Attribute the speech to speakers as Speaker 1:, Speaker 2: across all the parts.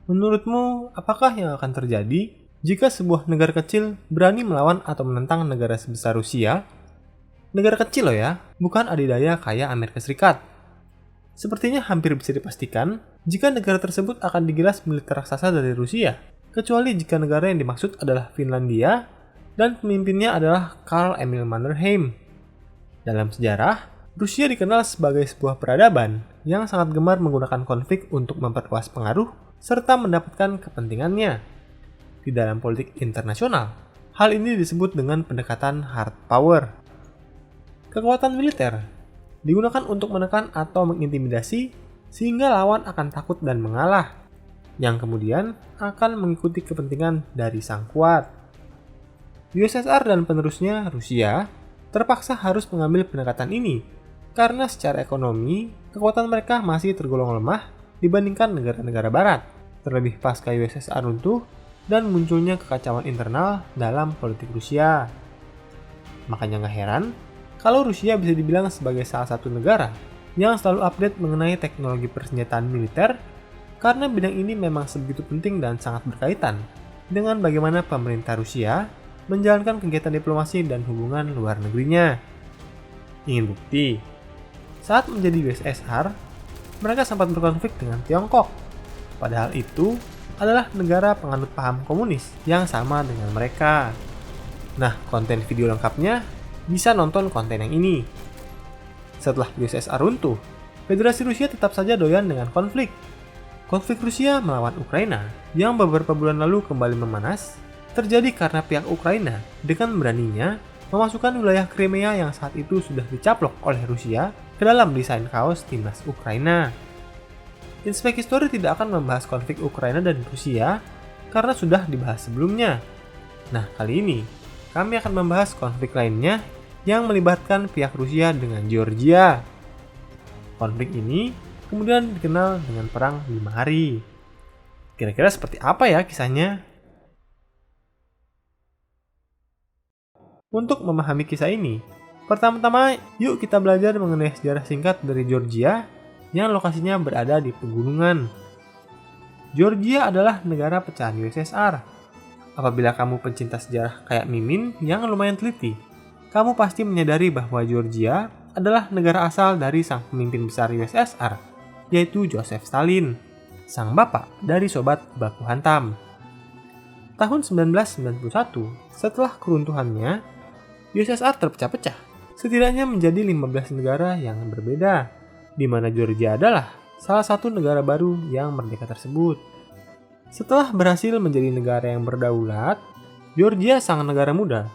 Speaker 1: Menurutmu, apakah yang akan terjadi jika sebuah negara kecil berani melawan atau menentang negara sebesar Rusia? Negara kecil loh ya, bukan adidaya kayak Amerika Serikat. Sepertinya hampir bisa dipastikan jika negara tersebut akan digilas militer raksasa dari Rusia, kecuali jika negara yang dimaksud adalah Finlandia dan pemimpinnya adalah Karl Emil Mannerheim. Dalam sejarah, Rusia dikenal sebagai sebuah peradaban yang sangat gemar menggunakan konflik untuk memperluas pengaruh serta mendapatkan kepentingannya. Di dalam politik internasional, hal ini disebut dengan pendekatan hard power. Kekuatan militer digunakan untuk menekan atau mengintimidasi sehingga lawan akan takut dan mengalah, yang kemudian akan mengikuti kepentingan dari sang kuat. USSR dan penerusnya Rusia terpaksa harus mengambil pendekatan ini karena secara ekonomi kekuatan mereka masih tergolong lemah dibandingkan negara-negara barat, terlebih pasca USSR runtuh dan munculnya kekacauan internal dalam politik Rusia. Makanya nggak heran kalau Rusia bisa dibilang sebagai salah satu negara yang selalu update mengenai teknologi persenjataan militer karena bidang ini memang sebegitu penting dan sangat berkaitan dengan bagaimana pemerintah Rusia menjalankan kegiatan diplomasi dan hubungan luar negerinya. Ingin bukti? Saat menjadi USSR, mereka sempat berkonflik dengan Tiongkok. Padahal itu adalah negara penganut paham komunis yang sama dengan mereka. Nah, konten video lengkapnya bisa nonton konten yang ini. Setelah USSR runtuh, Federasi Rusia tetap saja doyan dengan konflik. Konflik Rusia melawan Ukraina yang beberapa bulan lalu kembali memanas terjadi karena pihak Ukraina dengan beraninya memasukkan wilayah Crimea yang saat itu sudah dicaplok oleh Rusia ke dalam desain kaos timnas Ukraina. Inspek History tidak akan membahas konflik Ukraina dan Rusia karena sudah dibahas sebelumnya. Nah, kali ini kami akan membahas konflik lainnya yang melibatkan pihak Rusia dengan Georgia. Konflik ini kemudian dikenal dengan Perang 5 Hari. Kira-kira seperti apa ya kisahnya? Untuk memahami kisah ini, pertama-tama yuk kita belajar mengenai sejarah singkat dari Georgia yang lokasinya berada di pegunungan. Georgia adalah negara pecahan USSR. Apabila kamu pencinta sejarah kayak Mimin yang lumayan teliti, kamu pasti menyadari bahwa Georgia adalah negara asal dari sang pemimpin besar USSR, yaitu Joseph Stalin, sang bapak dari sobat baku hantam. Tahun 1991, setelah keruntuhannya, USSR terpecah-pecah, setidaknya menjadi 15 negara yang berbeda, di mana Georgia adalah salah satu negara baru yang merdeka tersebut. Setelah berhasil menjadi negara yang berdaulat, Georgia sang negara muda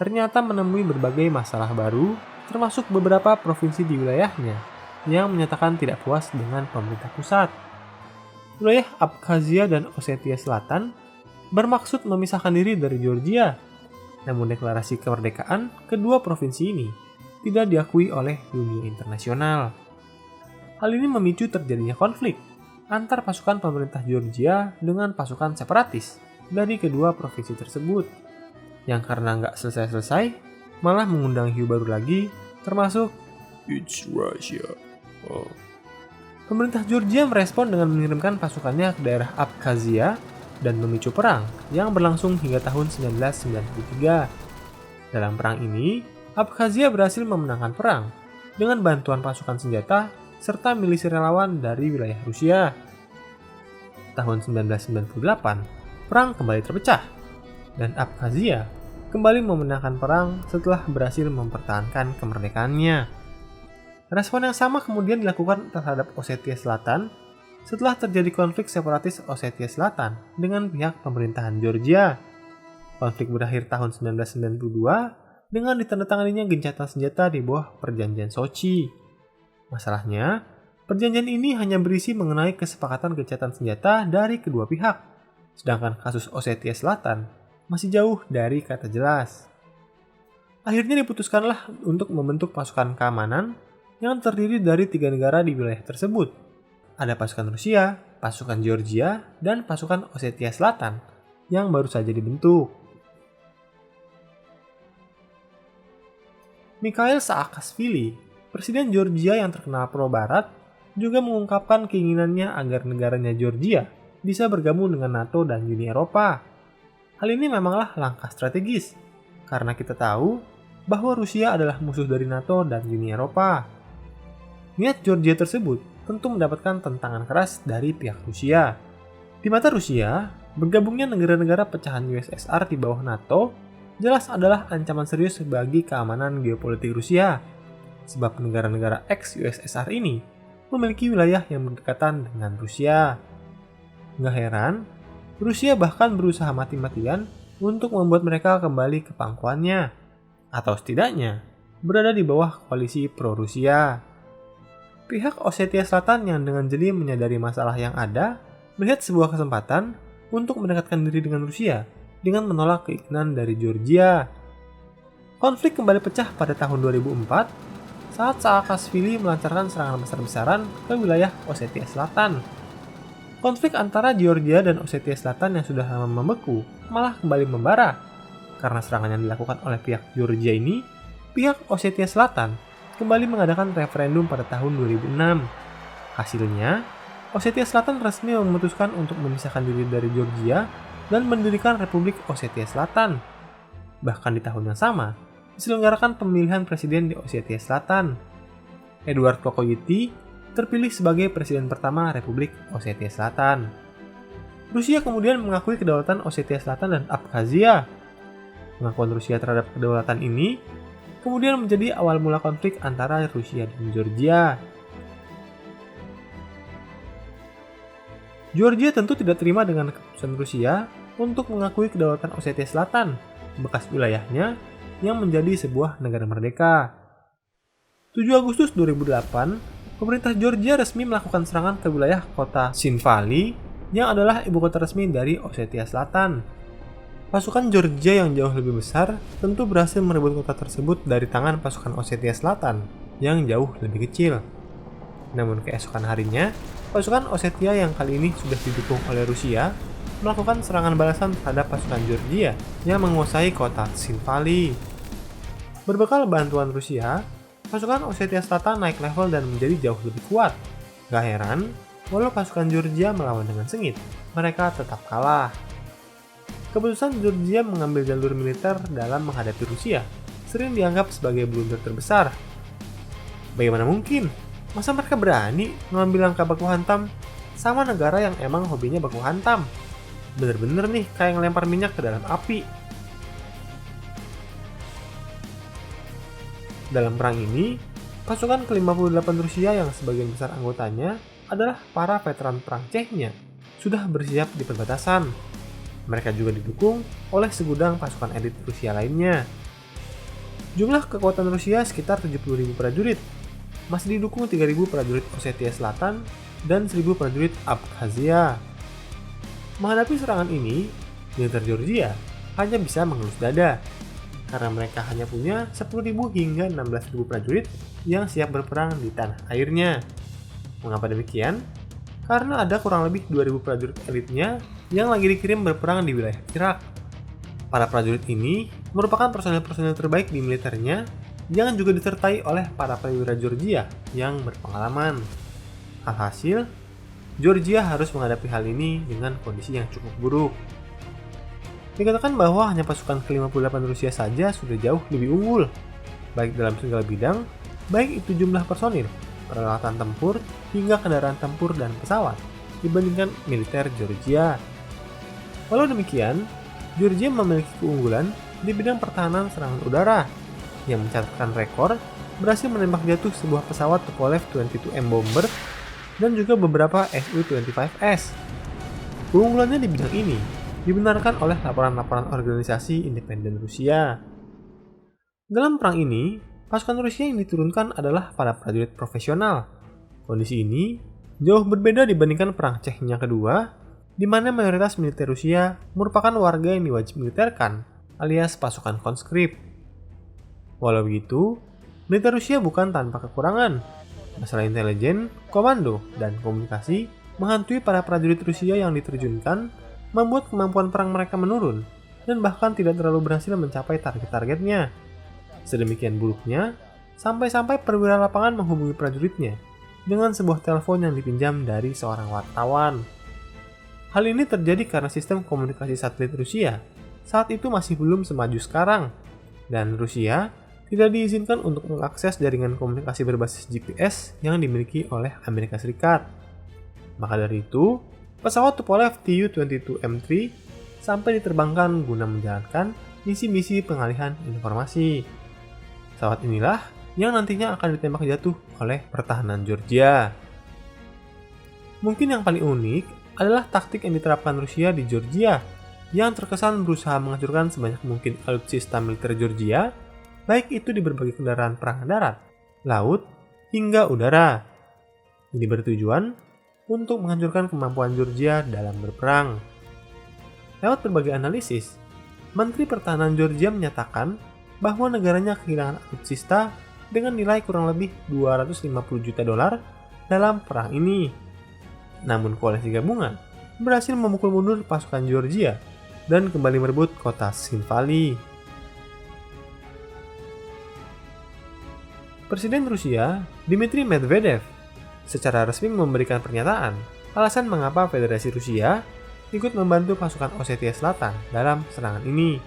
Speaker 1: ternyata menemui berbagai masalah baru, termasuk beberapa provinsi di wilayahnya yang menyatakan tidak puas dengan pemerintah pusat. Wilayah Abkhazia dan Ossetia Selatan bermaksud memisahkan diri dari Georgia. Namun deklarasi kemerdekaan kedua provinsi ini tidak diakui oleh dunia internasional. Hal ini memicu terjadinya konflik antar pasukan pemerintah Georgia dengan pasukan separatis dari kedua provinsi tersebut, yang karena nggak selesai-selesai malah mengundang hiu baru lagi, termasuk It's Russia. Pemerintah Georgia merespon dengan mengirimkan pasukannya ke daerah Abkhazia dan memicu perang yang berlangsung hingga tahun 1993. Dalam perang ini, Abkhazia berhasil memenangkan perang dengan bantuan pasukan senjata serta milisi relawan dari wilayah Rusia. Tahun 1998, perang kembali terpecah dan Abkhazia kembali memenangkan perang setelah berhasil mempertahankan kemerdekaannya. Respon yang sama kemudian dilakukan terhadap Ossetia Selatan setelah terjadi konflik separatis Ossetia Selatan dengan pihak pemerintahan Georgia. Konflik berakhir tahun 1992 dengan ditandatanganinya gencatan senjata di bawah perjanjian Sochi. Masalahnya, perjanjian ini hanya berisi mengenai kesepakatan gencatan senjata dari kedua pihak, sedangkan kasus Ossetia Selatan masih jauh dari kata jelas. Akhirnya diputuskanlah untuk membentuk pasukan keamanan yang terdiri dari 3 negara di wilayah tersebut. Ada pasukan Rusia, pasukan Georgia, dan pasukan Ossetia Selatan yang baru saja dibentuk. Mikhail Saakashvili, presiden Georgia yang terkenal pro-barat, juga mengungkapkan keinginannya agar negaranya Georgia bisa bergabung dengan NATO dan Uni Eropa. Hal ini memanglah langkah strategis, karena kita tahu bahwa Rusia adalah musuh dari NATO dan Uni Eropa. Niat Georgia tersebut tentu mendapatkan tentangan keras dari pihak Rusia. Di mata Rusia, bergabungnya negara-negara pecahan USSR di bawah NATO jelas adalah ancaman serius bagi keamanan geopolitik Rusia, sebab negara-negara ex-USSR ini memiliki wilayah yang berdekatan dengan Rusia. Nggak heran, Rusia bahkan berusaha mati-matian untuk membuat mereka kembali ke pangkuannya, atau setidaknya berada di bawah koalisi pro-Rusia. Pihak Ossetia Selatan yang dengan jeli menyadari masalah yang ada, melihat sebuah kesempatan untuk mendekatkan diri dengan Rusia dengan menolak keinginan dari Georgia. Konflik kembali pecah pada tahun 2004 saat Saakashvili melancarkan serangan besar-besaran ke wilayah Ossetia Selatan. Konflik antara Georgia dan Ossetia Selatan yang sudah lama membeku malah kembali membara. Karena serangan yang dilakukan oleh pihak Georgia ini, pihak Ossetia Selatan kembali mengadakan referendum pada tahun 2006. Hasilnya, Ossetia Selatan resmi memutuskan untuk memisahkan diri dari Georgia dan mendirikan Republik Ossetia Selatan. Bahkan di tahun yang sama, diselenggarakan pemilihan presiden di Ossetia Selatan. Eduard Kokoyety terpilih sebagai presiden pertama Republik Ossetia Selatan. Rusia kemudian mengakui kedaulatan Ossetia Selatan dan Abkhazia. Pengakuan Rusia terhadap kedaulatan ini kemudian menjadi awal mula konflik antara Rusia dan Georgia. Georgia tentu tidak terima dengan keputusan Rusia untuk mengakui kedaulatan Ossetia Selatan, bekas wilayahnya yang menjadi sebuah negara merdeka. 7 Agustus 2008, pemerintah Georgia resmi melakukan serangan ke wilayah kota Tsinvali yang adalah ibu kota resmi dari Ossetia Selatan. Pasukan Georgia yang jauh lebih besar tentu berhasil merebut kota tersebut dari tangan pasukan Ossetia Selatan yang jauh lebih kecil. Namun keesokan harinya, pasukan Ossetia yang kali ini sudah didukung oleh Rusia melakukan serangan balasan terhadap pasukan Georgia yang menguasai kota Tsinvali. Berbekal bantuan Rusia, pasukan Ossetia Selatan naik level dan menjadi jauh lebih kuat. Gak heran, walau pasukan Georgia melawan dengan sengit, mereka tetap kalah. Keputusan Georgia mengambil jalur militer dalam menghadapi Rusia sering dianggap sebagai blunder terbesar. Bagaimana mungkin? Masa mereka berani mengambil langkah baku hantam sama negara yang emang hobinya baku hantam? Bener-bener nih kayak ngelempar minyak ke dalam api. Dalam perang ini, pasukan ke-58 Rusia yang sebagian besar anggotanya adalah para veteran perang Chechnya sudah bersiap di perbatasan. Mereka juga didukung oleh segudang pasukan elit Rusia lainnya. Jumlah kekuatan Rusia sekitar 70.000 prajurit, masih didukung 3.000 prajurit Ossetia Selatan dan 1.000 prajurit Abkhazia. Menghadapi serangan ini, militer Georgia hanya bisa mengelus dada, karena mereka hanya punya 10.000 hingga 16.000 prajurit yang siap berperang di tanah airnya. Mengapa demikian? Karena ada kurang lebih 2.000 prajurit elitnya yang lagi dikirim berperang di wilayah Irak. Para prajurit ini merupakan personel-personel terbaik di militernya yang juga disertai oleh para perwira Georgia yang berpengalaman. Alhasil, Georgia harus menghadapi hal ini dengan kondisi yang cukup buruk. Dikatakan bahwa hanya pasukan ke-58 Rusia saja sudah jauh lebih unggul, baik dalam segala bidang, baik itu jumlah personil, peralatan tempur, hingga kendaraan tempur dan pesawat, dibandingkan militer Georgia. Walau demikian, Georgia memiliki keunggulan di bidang pertahanan serangan udara, yang mencatatkan rekor berhasil menembak jatuh sebuah pesawat Tupolev 22M bomber dan juga beberapa Su-25S. Keunggulannya di bidang ini dibenarkan oleh laporan-laporan organisasi independen Rusia. Dalam perang ini, pasukan Rusia yang diturunkan adalah para prajurit profesional. Kondisi ini jauh berbeda dibandingkan perang Chechnya kedua, di mana mayoritas militer Rusia merupakan warga yang diwajib militerkan, alias pasukan conscript. Walau begitu, militer Rusia bukan tanpa kekurangan. Masalah intelijen, komando, dan komunikasi menghantui para prajurit Rusia yang diterjunkan, membuat kemampuan perang mereka menurun, dan bahkan tidak terlalu berhasil mencapai target-targetnya. Sedemikian buruknya, sampai-sampai perwira lapangan menghubungi prajuritnya dengan sebuah telepon yang dipinjam dari seorang wartawan. Hal ini terjadi karena sistem komunikasi satelit Rusia saat itu masih belum semaju sekarang, dan Rusia tidak diizinkan untuk mengakses jaringan komunikasi berbasis GPS yang dimiliki oleh Amerika Serikat. Maka dari itu, pesawat Tupolev Tu-22M3 sampai diterbangkan guna menjalankan misi-misi pengalihan informasi. Pesawat inilah yang nantinya akan ditembak jatuh oleh pertahanan Georgia. Mungkin yang paling unik adalah taktik yang diterapkan Rusia di Georgia, yang terkesan berusaha menghancurkan sebanyak mungkin alutsista militer Georgia, baik itu di berbagai kendaraan perang darat, laut, hingga udara. Ini bertujuan untuk menghancurkan kemampuan Georgia dalam berperang. Lewat berbagai analisis, Menteri Pertahanan Georgia menyatakan bahwa negaranya kehilangan alutsista dengan nilai kurang lebih 250 juta dolar dalam perang ini. Namun koalisi gabungan berhasil memukul mundur pasukan Georgia dan kembali merebut kota Tskhinvali. Presiden Rusia, Dmitry Medvedev, secara resmi memberikan pernyataan alasan mengapa Federasi Rusia ikut membantu pasukan Ossetia Selatan dalam serangan ini.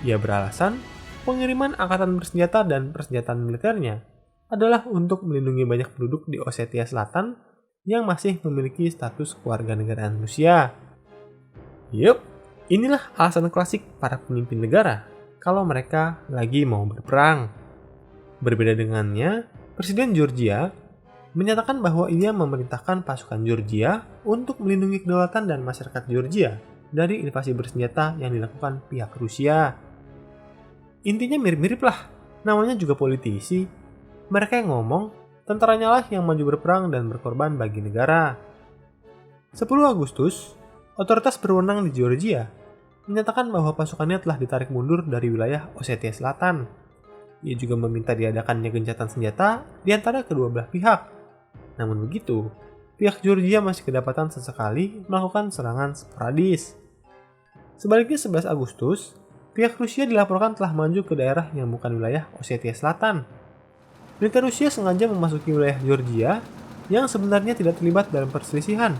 Speaker 1: Ia beralasan pengiriman angkatan bersenjata dan persenjataan militernya adalah untuk melindungi banyak penduduk di Ossetia Selatan yang masih memiliki status kewarganegaraan Rusia. Yup, inilah alasan klasik para pemimpin negara kalau mereka lagi mau berperang. Berbeda dengannya, Presiden Georgia menyatakan bahwa ia memerintahkan pasukan Georgia untuk melindungi kedaulatan dan masyarakat Georgia dari invasi bersenjata yang dilakukan pihak Rusia. Intinya mirip-mirip lah, namanya juga politisi. Mereka yang ngomong, tentaranya lah yang maju berperang dan berkorban bagi negara. 10 Agustus, otoritas berwenang di Georgia menyatakan bahwa pasukannya telah ditarik mundur dari wilayah Ossetia Selatan. Ia juga meminta diadakannya gencatan senjata di antara kedua belah pihak. Namun begitu, pihak Georgia masih kedapatan sesekali melakukan serangan sporadis. Sebaliknya 11 Agustus, pihak Rusia dilaporkan telah maju ke daerah yang bukan wilayah Ossetia Selatan. Militer Rusia sengaja memasuki wilayah Georgia yang sebenarnya tidak terlibat dalam perselisihan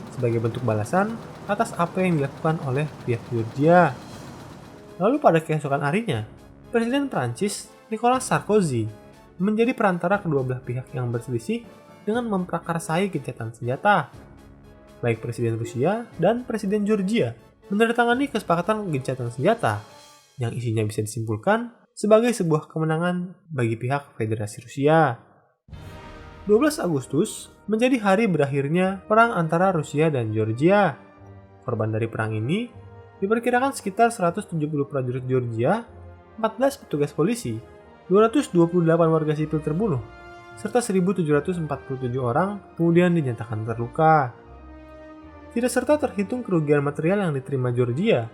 Speaker 1: sebagai bentuk balasan atas apa yang dilakukan oleh pihak Georgia. Lalu pada keesokan harinya, Presiden Prancis Nicolas Sarkozy menjadi perantara kedua belah pihak yang berselisih dengan memprakarsai gencatan senjata. Baik Presiden Rusia dan Presiden Georgia menandatangani kesepakatan gencatan senjata yang isinya bisa disimpulkan sebagai sebuah kemenangan bagi pihak Federasi Rusia. 12 Agustus menjadi hari berakhirnya perang antara Rusia dan Georgia. Korban dari perang ini diperkirakan sekitar 170 prajurit Georgia, 14 petugas polisi, 228 warga sipil terbunuh, serta 1.747 orang kemudian dinyatakan terluka. Tidak serta terhitung kerugian material yang diterima Georgia.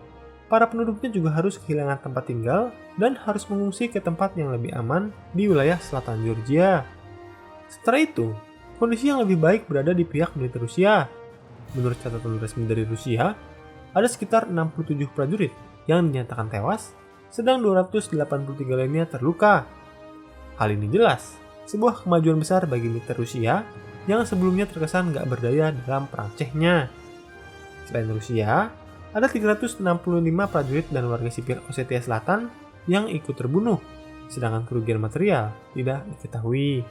Speaker 1: Para penduduknya juga harus kehilangan tempat tinggal dan harus mengungsi ke tempat yang lebih aman di wilayah selatan Georgia. Setelah itu, kondisi yang lebih baik berada di pihak militer Rusia. Menurut catatan resmi dari Rusia, ada sekitar 67 prajurit yang dinyatakan tewas, sedang 283 lainnya terluka. Hal ini jelas sebuah kemajuan besar bagi militer Rusia yang sebelumnya terkesan gak berdaya dalam perang Chechnya. Selain Rusia, ada 365 prajurit dan warga sipil Ossetia Selatan yang ikut terbunuh, sedangkan kerugian material tidak diketahui.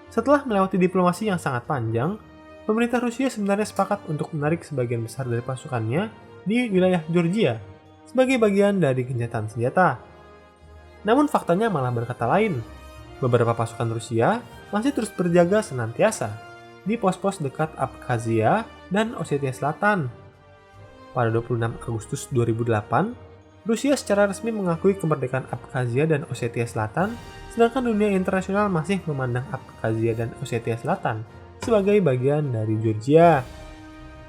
Speaker 1: Setelah melewati diplomasi yang sangat panjang, pemerintah Rusia sebenarnya sepakat untuk menarik sebagian besar dari pasukannya di wilayah Georgia sebagai bagian dari gencatan senjata. Namun faktanya malah berkata lain. Beberapa pasukan Rusia masih terus berjaga senantiasa di pos-pos dekat Abkhazia dan Ossetia Selatan. Pada 26 Agustus 2008, Rusia secara resmi mengakui kemerdekaan Abkhazia dan Ossetia Selatan, sedangkan dunia internasional masih memandang Abkhazia dan Ossetia Selatan sebagai bagian dari Georgia.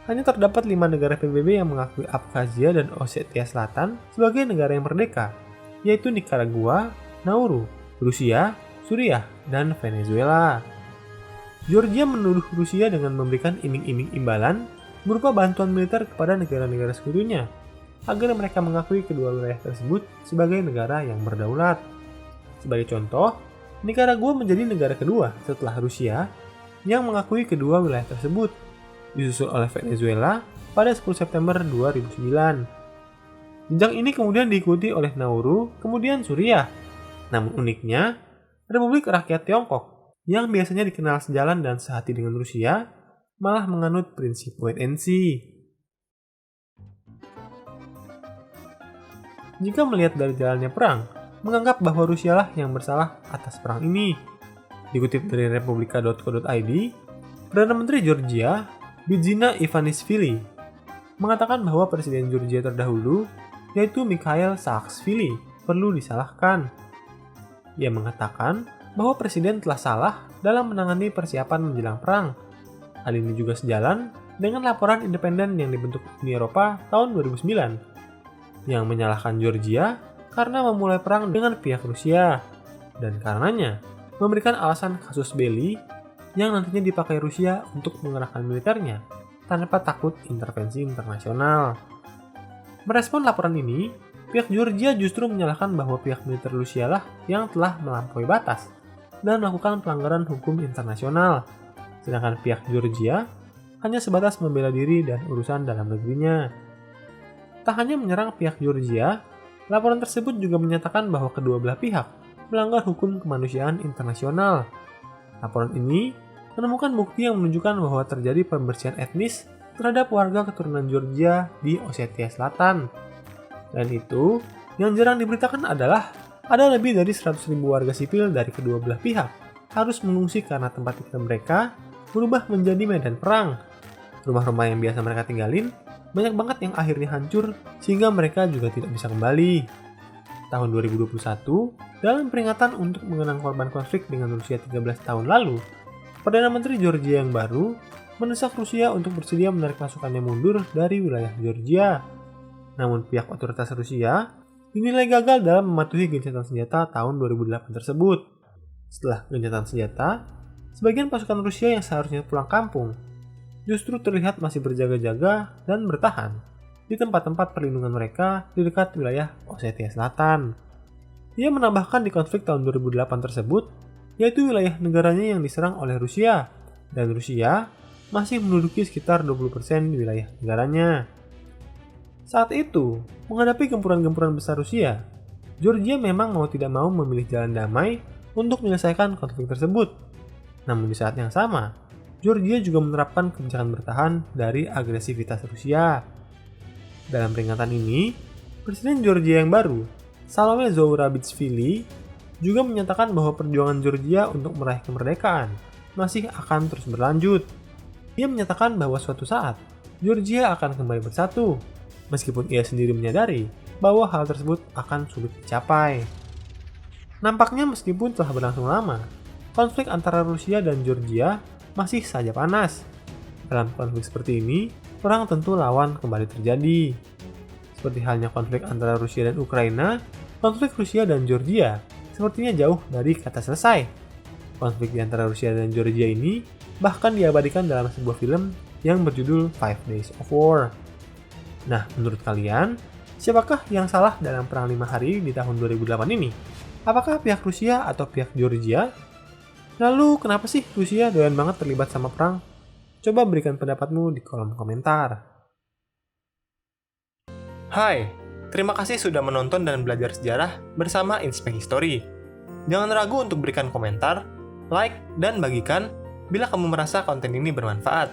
Speaker 1: Hanya terdapat 5 negara PBB yang mengakui Abkhazia dan Ossetia Selatan sebagai negara yang merdeka, yaitu Nicaragua, Nauru, Rusia, Suriah, dan Venezuela. Georgia menuduh Rusia dengan memberikan iming-iming imbalan berupa bantuan militer kepada negara-negara sekutunya agar mereka mengakui kedua wilayah tersebut sebagai negara yang berdaulat. Sebagai contoh, Nicaragua menjadi negara kedua setelah Rusia yang mengakui kedua wilayah tersebut, disusul oleh Venezuela pada 10 September 2009. Jejak ini kemudian diikuti oleh Nauru, kemudian Suriah. Namun uniknya, Republik Rakyat Tiongkok, yang biasanya dikenal sejalan dan sehati dengan Rusia, malah menganut prinsip wait and see. Jika melihat dari jalannya perang, menganggap bahwa Rusialah yang bersalah atas perang ini. Dikutip dari republika.co.id, Perdana Menteri Georgia, Bidzina Ivanishvili, mengatakan bahwa Presiden Georgia terdahulu, yaitu Mikhail Saakashvili, perlu disalahkan. Ia mengatakan bahwa Presiden telah salah dalam menangani persiapan menjelang perang. Hal ini juga sejalan dengan laporan independen yang dibentuk Uni Eropa tahun 2009, yang menyalahkan Georgia karena memulai perang dengan pihak Rusia, dan karenanya memberikan alasan kasus belli yang nantinya dipakai Rusia untuk mengerahkan militernya tanpa takut intervensi internasional. Merespon laporan ini, pihak Georgia justru menyalahkan bahwa pihak militer Rusialah yang telah melampaui batas dan melakukan pelanggaran hukum internasional, sedangkan pihak Georgia hanya sebatas membela diri dan urusan dalam negerinya. Tak hanya menyerang pihak Georgia, laporan tersebut juga menyatakan bahwa kedua belah pihak melanggar hukum kemanusiaan internasional. Laporan ini menemukan bukti yang menunjukkan bahwa terjadi pembersihan etnis terhadap warga keturunan Georgia di Ossetia Selatan. Dan itu, yang jarang diberitakan adalah ada lebih dari 100.000 warga sipil dari kedua belah pihak harus mengungsi karena tempat tinggal mereka berubah menjadi medan perang. Rumah-rumah yang biasa mereka tinggalin banyak banget yang akhirnya hancur sehingga mereka juga tidak bisa kembali. Tahun 2021, dalam peringatan untuk mengenang korban konflik dengan Rusia 13 tahun lalu, Perdana Menteri Georgia yang baru mendesak Rusia untuk bersedia menarik pasukannya mundur dari wilayah Georgia. Namun pihak otoritas Rusia dinilai gagal dalam mematuhi gencatan senjata tahun 2008 tersebut. Setelah gencatan senjata, sebagian pasukan Rusia yang seharusnya pulang kampung justru terlihat masih berjaga-jaga dan bertahan di tempat-tempat perlindungan mereka di dekat wilayah Ossetia Selatan. Ia menambahkan di konflik tahun 2008 tersebut, yaitu wilayah negaranya yang diserang oleh Rusia, dan Rusia masih menduduki sekitar 20% di wilayah negaranya. Saat itu, menghadapi gempuran-gempuran besar Rusia, Georgia memang mau tidak mau memilih jalan damai untuk menyelesaikan konflik tersebut. Namun di saat yang sama, Georgia juga menerapkan kebijakan bertahan dari agresivitas Rusia. Dalam peringatan ini, Presiden Georgia yang baru, Salome Zourabichvili, juga menyatakan bahwa perjuangan Georgia untuk meraih kemerdekaan masih akan terus berlanjut. Ia menyatakan bahwa suatu saat, Georgia akan kembali bersatu, meskipun ia sendiri menyadari bahwa hal tersebut akan sulit dicapai. Nampaknya meskipun telah berlangsung lama, konflik antara Rusia dan Georgia masih saja panas. Dalam konflik seperti ini, perang tentu lawan kembali terjadi. Seperti halnya konflik antara Rusia dan Ukraina, konflik Rusia dan Georgia sepertinya jauh dari kata selesai. Konflik di antara Rusia dan Georgia ini bahkan diabadikan dalam sebuah film yang berjudul 5 Days of War. Nah, menurut kalian, siapakah yang salah dalam perang 5 hari di tahun 2008 ini? Apakah pihak Rusia atau pihak Georgia? Lalu, kenapa sih Rusia doyan banget terlibat sama perang? Coba berikan pendapatmu di kolom komentar. Hai, terima kasih sudah menonton dan belajar sejarah bersama Inspek History. Jangan ragu untuk berikan komentar, like, dan bagikan bila kamu merasa konten ini bermanfaat.